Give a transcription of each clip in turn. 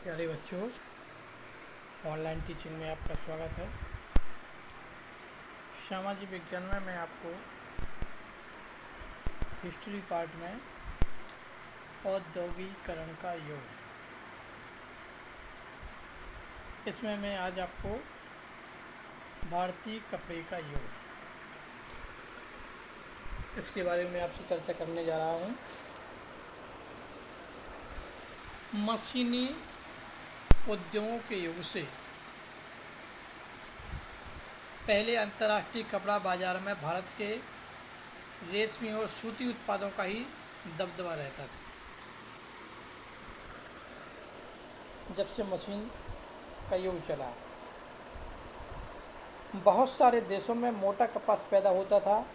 प्यारे बच्चों, online teaching में आपका स्वागत है। सामाजिक विज्ञान में मैं आपको हिस्ट्री पार्ट में औद्योगिकरण का योग, इसमें मैं आज आपको भारतीय कपड़े का योग, इसके बारे में आपसे चर्चा करने जा रहा हूँ। मशीनी उद्योगों के युग से पहले अंतर्राष्ट्रीय कपड़ा बाजार में भारत के रेशमी और सूती उत्पादों का ही दबदबा रहता था। जब से मशीन का युग चला, बहुत सारे देशों में मोटा कपास पैदा होता था,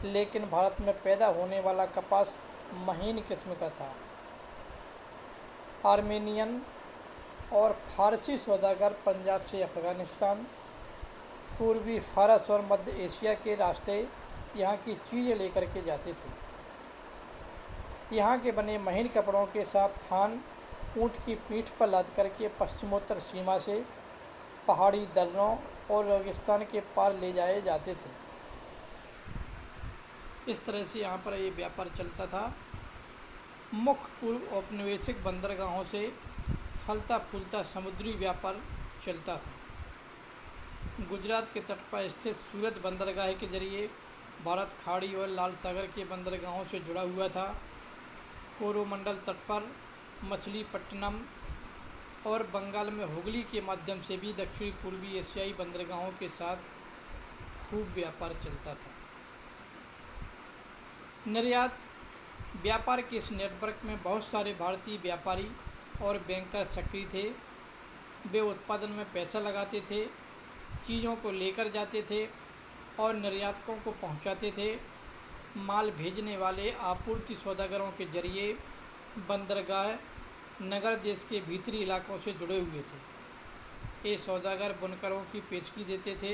लेकिन भारत में पैदा होने वाला कपास महीन किस्म का था। आर्मेनियन और फारसी सौदागर पंजाब से अफ़गानिस्तान, पूर्वी फारस और मध्य एशिया के रास्ते यहाँ की चीज़ें लेकर के जाते थे। यहाँ के बने महीन कपड़ों के साथ थान ऊँट की पीठ पर लाद करके पश्चिमोत्तर सीमा से पहाड़ी दर्रों और रेगिस्तान के पार ले जाए जाते थे। इस तरह से यहाँ पर ये व्यापार चलता था। मुख्य पूर्व औपनिवेशिक बंदरगाहों से फलता फूलता समुद्री व्यापार चलता था। गुजरात के तट पर स्थित सूरत बंदरगाह के जरिए भारत खाड़ी और लाल सागर के बंदरगाहों से जुड़ा हुआ था। कोरोमंडल तट पर मछलीपट्टनम और बंगाल में हुगली के माध्यम से भी दक्षिण पूर्वी एशियाई बंदरगाहों के साथ खूब व्यापार चलता था। निर्यात व्यापार के इस नेटवर्क में बहुत सारे भारतीय व्यापारी और बैंकर सक्रिय थे। वे उत्पादन में पैसा लगाते थे, चीज़ों को लेकर जाते थे और निर्यातकों को पहुंचाते थे। माल भेजने वाले आपूर्ति सौदागरों के जरिए बंदरगाह नगर देश के भीतरी इलाकों से जुड़े हुए थे। ये सौदागर बुनकरों की पेशगी देते थे,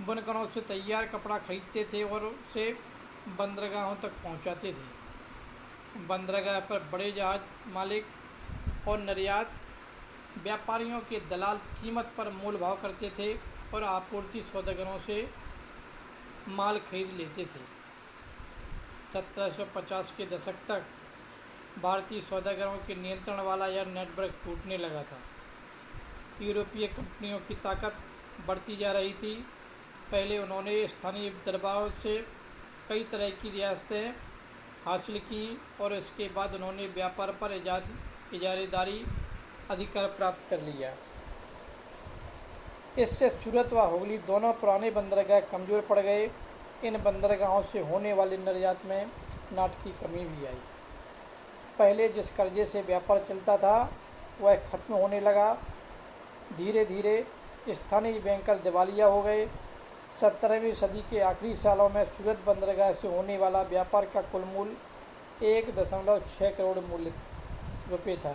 बुनकरों से तैयार कपड़ा खरीदते थे और उसे बंदरगाहों तक पहुंचाते थे। बंदरगाह पर बड़े जहाज मालिक और निर्यात व्यापारियों के दलाल कीमत पर मोल भाव करते थे और आपूर्ति सौदागरों से माल खरीद लेते थे। 1750 के दशक तक भारतीय सौदागरों के नियंत्रण वाला यह नेटवर्क टूटने लगा था। यूरोपीय कंपनियों की ताकत बढ़ती जा रही थी। पहले उन्होंने स्थानीय दरबारों से कई तरह की रियासतें हासिल की और इसके बाद उन्होंने व्यापार पर इजारेदारी अधिकार प्राप्त कर लिया। इससे सूरत व हुगली दोनों पुराने बंदरगाह कमज़ोर पड़ गए। इन बंदरगाहों से होने वाले निर्यात में नाटकीय कमी भी आई। पहले जिस कर्जे से व्यापार चलता था वह खत्म होने लगा। धीरे धीरे स्थानीय बैंकर दिवालिया हो गए। 17वीं सदी के आखिरी सालों में सूरत बंदरगाह से होने वाला व्यापार का कुल मूल्य 1.6 करोड़ मूल्य रुपये था।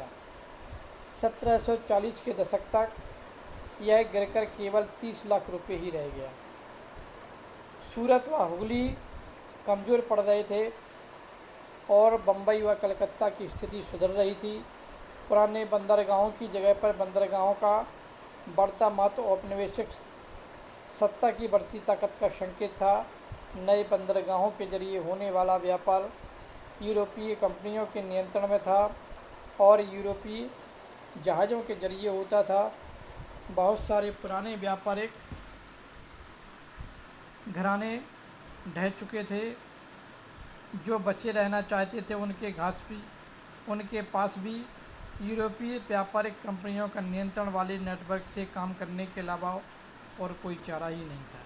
1740 के दशक तक यह गिरकर केवल 30 लाख रुपये ही रह गया। सूरत व हुगली कमज़ोर पड़ रहे थे और बम्बई व कलकत्ता की स्थिति सुधर रही थी। पुराने बंदरगाहों की जगह पर बंदरगाहों का बढ़ता महत्व औपनिवेशिक सत्ता की बढ़ती ताकत का संकेत था। नए बंदरगाहों के जरिए होने वाला व्यापार यूरोपीय कंपनियों के नियंत्रण में था और यूरोपीय जहाज़ों के जरिए होता था। बहुत सारे पुराने व्यापारिक घराने ढह चुके थे। जो बचे रहना चाहते थे उनके पास भी यूरोपीय व्यापारिक कंपनियों का नियंत्रण वाले नेटवर्क से काम करने के अलावा और कोई चारा ही नहीं था।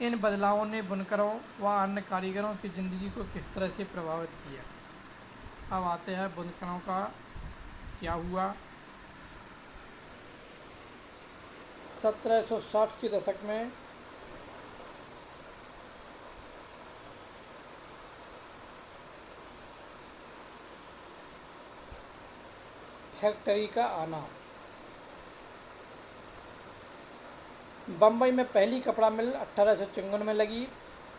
इन बदलावों ने बुनकरों व अन्य कारीगरों की ज़िंदगी को किस तरह से प्रभावित किया। अब आते हैं बुनकरों का क्या हुआ। 1760 के दशक में फैक्ट्री का आना। बम्बई में पहली कपड़ा मिल 1854 में लगी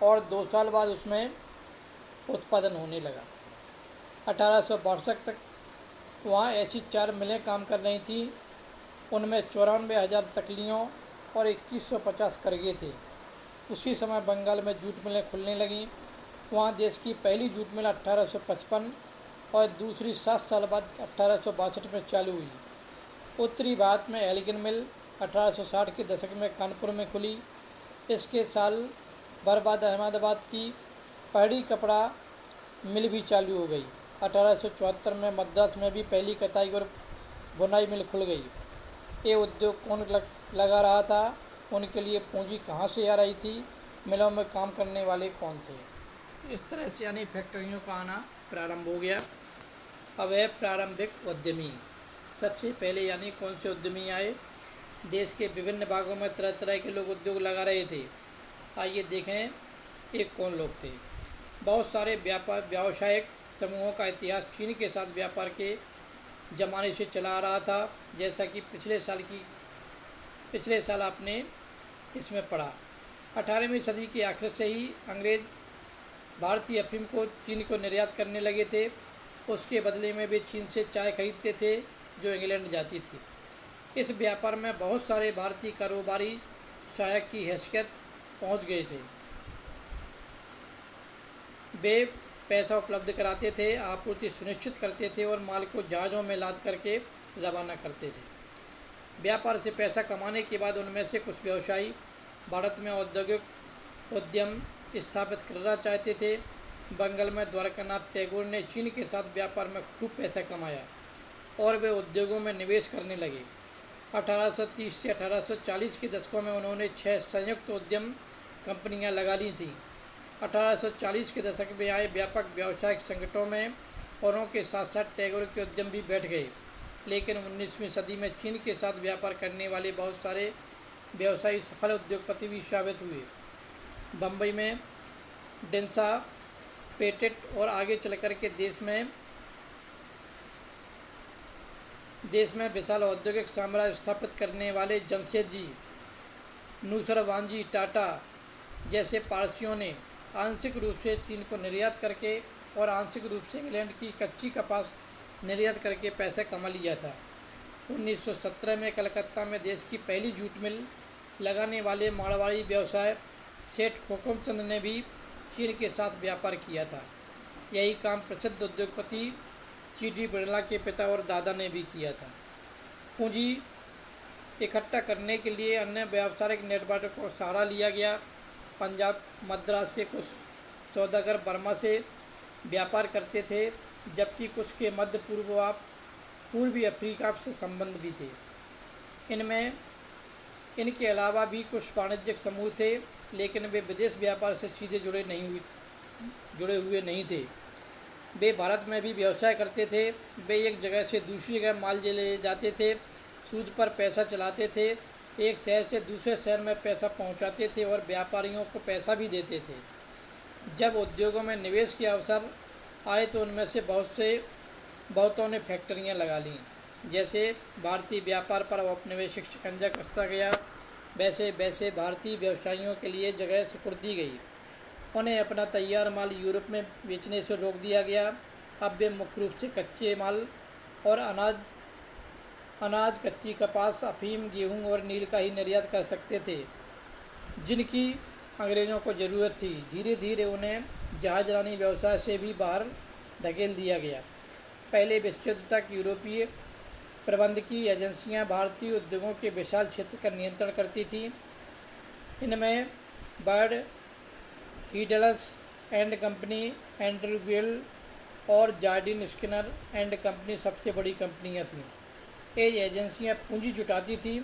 और 2 साल बाद उसमें उत्पादन होने लगा। 1862 तक वहाँ ऐसी 4 मिलें काम कर रही थीं। उनमें 94,000 तकलियों और 2150 करगे थे। उसी समय बंगाल में जूट मिलें खुलने लगीं। वहाँ देश की पहली जूट मिल 1855 और दूसरी 7 साल बाद 1862 में चालू हुई। उत्तरी भारत में एल्गिन मिल 1860 के दशक में कानपुर में खुली। इसके साल भर बाद अहमदाबाद की पहाड़ी कपड़ा मिल भी चालू हो गई। 1874 में मद्रास में भी पहली कताई और बुनाई मिल खुल गई। ये उद्योग कौन लगा रहा था, उनके लिए पूंजी कहाँ से आ रही थी, मिलों में काम करने वाले कौन थे। इस तरह से यानी फैक्ट्रियों का आना प्रारंभ हो गया। अब है प्रारंभिक उद्यमी। सबसे पहले यानी कौन से उद्यमी आए। देश के विभिन्न भागों में तरह तरह के लोग उद्योग लगा रहे थे। आइए देखें एक कौन लोग थे। बहुत सारे व्यावसायिक समूहों का इतिहास चीन के साथ व्यापार के ज़माने से चला आ रहा था। जैसा कि पिछले साल आपने इसमें पढ़ा। 18वीं सदी के आखिर से ही अंग्रेज भारतीय अफीम को चीन को निर्यात करने लगे थे। उसके बदले में वे चीन से चाय खरीदते थे जो इंग्लैंड जाती थी। इस व्यापार में बहुत सारे भारतीय कारोबारी सहायक की हैसियत पहुंच गए थे। वे पैसा उपलब्ध कराते थे, आपूर्ति सुनिश्चित करते थे और माल को जहाज़ों में लाद करके रवाना करते थे। व्यापार से पैसा कमाने के बाद उनमें से कुछ व्यवसायी भारत में औद्योगिक उद्यम स्थापित करना चाहते थे। बंगाल में द्वारकानाथ टैगोर ने चीन के साथ व्यापार में खूब पैसा कमाया और वे उद्योगों में निवेश करने लगे। 1830 से 1840 के दशकों में उन्होंने 6 संयुक्त उद्यम कंपनियां लगा ली थीं। 1840 के दशक में आए व्यापक व्यावसायिक संकटों में औरों के साथ साथ टैगोर के उद्यम भी बैठ गए। लेकिन 19वीं सदी में चीन के साथ व्यापार करने वाले बहुत सारे व्यवसायी सफल उद्योगपति भी साबित हुए। बम्बई में डेंसा पेटेट और आगे चल कर के देश में विशाल औद्योगिक साम्राज्य स्थापित करने वाले जमशेदजी, नूसरवानजी टाटा जैसे पारसियों ने आंशिक रूप से चीन को निर्यात करके और आंशिक रूप से इंग्लैंड की कच्ची कपास निर्यात करके पैसा कमा लिया था। 1917 में कलकत्ता में देश की पहली जूट मिल लगाने वाले मारवाड़ी व्यवसाय सेठ हुकुमचंद ने भी चीन के साथ व्यापार किया था। यही काम प्रसिद्ध उद्योगपति जी.डी. बिरला के पिता और दादा ने भी किया था। पूंजी इकट्ठा करने के लिए अन्य व्यावसायिक नेटवर्क को सहारा लिया गया। पंजाब मद्रास के कुछ सौदागर बर्मा से व्यापार करते थे, जबकि कुछ के मध्य पूर्वी अफ्रीका से संबंध भी थे। इनके अलावा भी कुछ वाणिज्यिक समूह थे, लेकिन वे विदेश व्यापार से सीधे जुड़े हुए नहीं थे। वे भारत में भी व्यवसाय करते थे। वे एक जगह से दूसरी जगह माल ले जाते थे, सूद पर पैसा चलाते थे, एक शहर से दूसरे शहर में पैसा पहुंचाते थे और व्यापारियों को पैसा भी देते थे। जब उद्योगों में निवेश के अवसर आए तो उनमें से बहुतों ने फैक्ट्रियां लगा लीं। जैसे भारतीय व्यापार पर औपनिवेशिक शिकंजा कसता गया, वैसे वैसे भारतीय व्यवसायियों के लिए जगह सिकुड़ दी गई। उन्हें अपना तैयार माल यूरोप में बेचने से रोक दिया गया। अब वे मुख्य रूप से कच्चे माल और अनाज, कच्ची कपास, अफीम, गेहूं और नील का ही निर्यात कर सकते थे, जिनकी अंग्रेज़ों को ज़रूरत थी। धीरे धीरे उन्हें जहाजरानी व्यवसाय से भी बाहर धकेल दिया गया। पहले विश्व युद्ध तक यूरोपीय प्रबंधकीय एजेंसियां भारतीय उद्योगों के विशाल क्षेत्र का नियंत्रण करती थीं। इनमें बर्ड, हीडल्स एंड कंपनी, एंड्रयू गिल्ड और जार्डिन स्किनर एंड कंपनी सबसे बड़ी कंपनियां थीं। ये एजेंसियां पूंजी जुटाती थीं,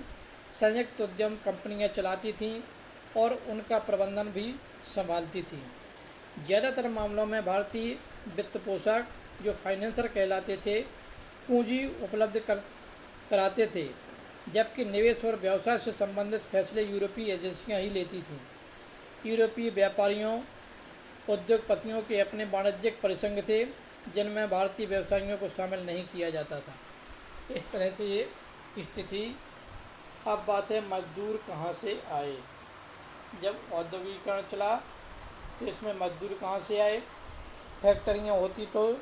संयुक्त उद्यम कंपनियां चलाती थीं और उनका प्रबंधन भी संभालती थीं। ज़्यादातर मामलों में भारतीय वित्त पोषक, जो फाइनेंसर कहलाते थे, पूंजी उपलब्ध कराते थे, जबकि निवेश और व्यवसाय से संबंधित फैसले यूरोपीय एजेंसियां ही लेती थीं। यूरोपीय व्यापारियों, उद्योगपतियों के अपने वाणिज्यिक परिसंघ थे, जिनमें भारतीय व्यवसायियों को शामिल नहीं किया जाता था। इस तरह से ये स्थिति। अब बात है मजदूर कहाँ से आए। जब औद्योगिकरण चला तो इसमें मजदूर कहाँ से आए। फैक्ट्रियाँ होती तो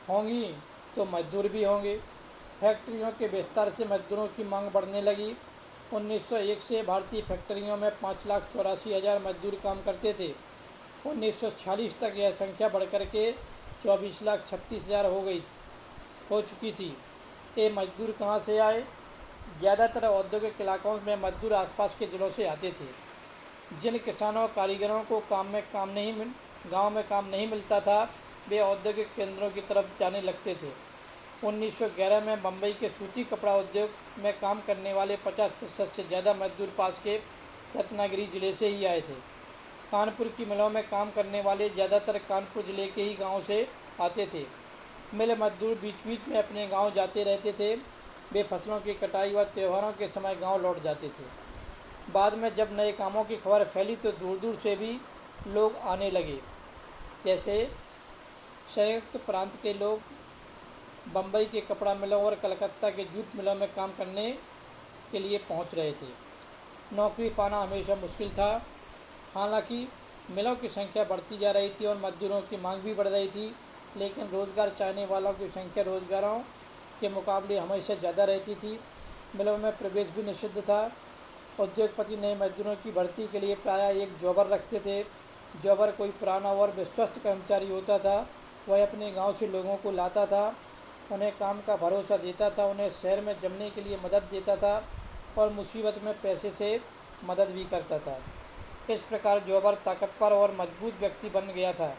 होंगी, तो मजदूर भी होंगे। फैक्ट्रियों के विस्तार से मजदूरों की मांग बढ़ने लगी। 1901 से भारतीय फैक्ट्रियों में 5,84,000 मजदूर काम करते थे। 1946 तक यह संख्या बढ़कर के 24,36,000 हो चुकी थी। ये मजदूर कहाँ से आए? ज़्यादातर औद्योगिक इलाकों में मजदूर आसपास के जिलों से आते थे। जिन किसानों कारीगरों को गांव में काम नहीं मिलता था, वे औद्योगिक केंद्रों की तरफ जाने लगते थे। 1911 में बम्बई के सूती कपड़ा उद्योग में काम करने वाले 50% से ज़्यादा मजदूर पास के रत्नागिरी जिले से ही आए थे। कानपुर की मिलों में काम करने वाले ज़्यादातर कानपुर जिले के ही गाँव से आते थे। मिल मजदूर बीच बीच में अपने गांव जाते रहते थे। वे फसलों की कटाई व त्योहारों के समय गांव लौट जाते थे। बाद में जब नए कामों की खबर फैली तो दूर दूर से भी लोग आने लगे। जैसे संयुक्त प्रांत के लोग बम्बई के कपड़ा मिलों और कलकत्ता के जूट मिलों में काम करने के लिए पहुंच रहे थे। नौकरी पाना हमेशा मुश्किल था। हालांकि मिलों की संख्या बढ़ती जा रही थी और मजदूरों की मांग भी बढ़ रही थी, लेकिन रोज़गार चाहने वालों की संख्या रोज़गारों के मुकाबले हमेशा ज़्यादा रहती थी। मिलों में प्रवेश भी निषिद्ध था। उद्योगपति नए मजदूरों की भर्ती के लिए प्रायः एक जॉबर रखते थे। जॉबर कोई पुराना और विश्वस्त कर्मचारी होता था। वह अपने गांव से लोगों को लाता था, उन्हें काम का भरोसा देता था, उन्हें शहर में जमने के लिए मदद देता था और मुसीबत में पैसे से मदद भी करता था। इस प्रकार जॉबर ताकतवर और मजबूत व्यक्ति बन गया था।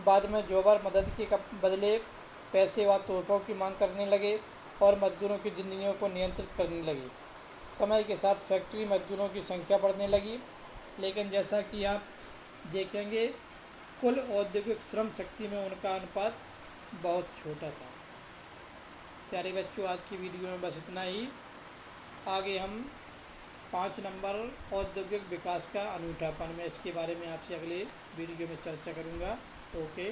बाद में जॉबर मदद के बदले पैसे व तोहफों की मांग करने लगे और मजदूरों की ज़िंदगियों को नियंत्रित करने लगे। समय के साथ फैक्ट्री मजदूरों की संख्या बढ़ने लगी, लेकिन जैसा कि आप देखेंगे कुल औद्योगिक श्रम शक्ति में उनका अनुपात बहुत छोटा था। प्यारे बच्चों, आज की वीडियो में बस इतना ही। आगे हम 5 नंबर औद्योगिक विकास का अनूठापन में इसके बारे में आपसे अगले वीडियो में चर्चा करूँगा। ओके।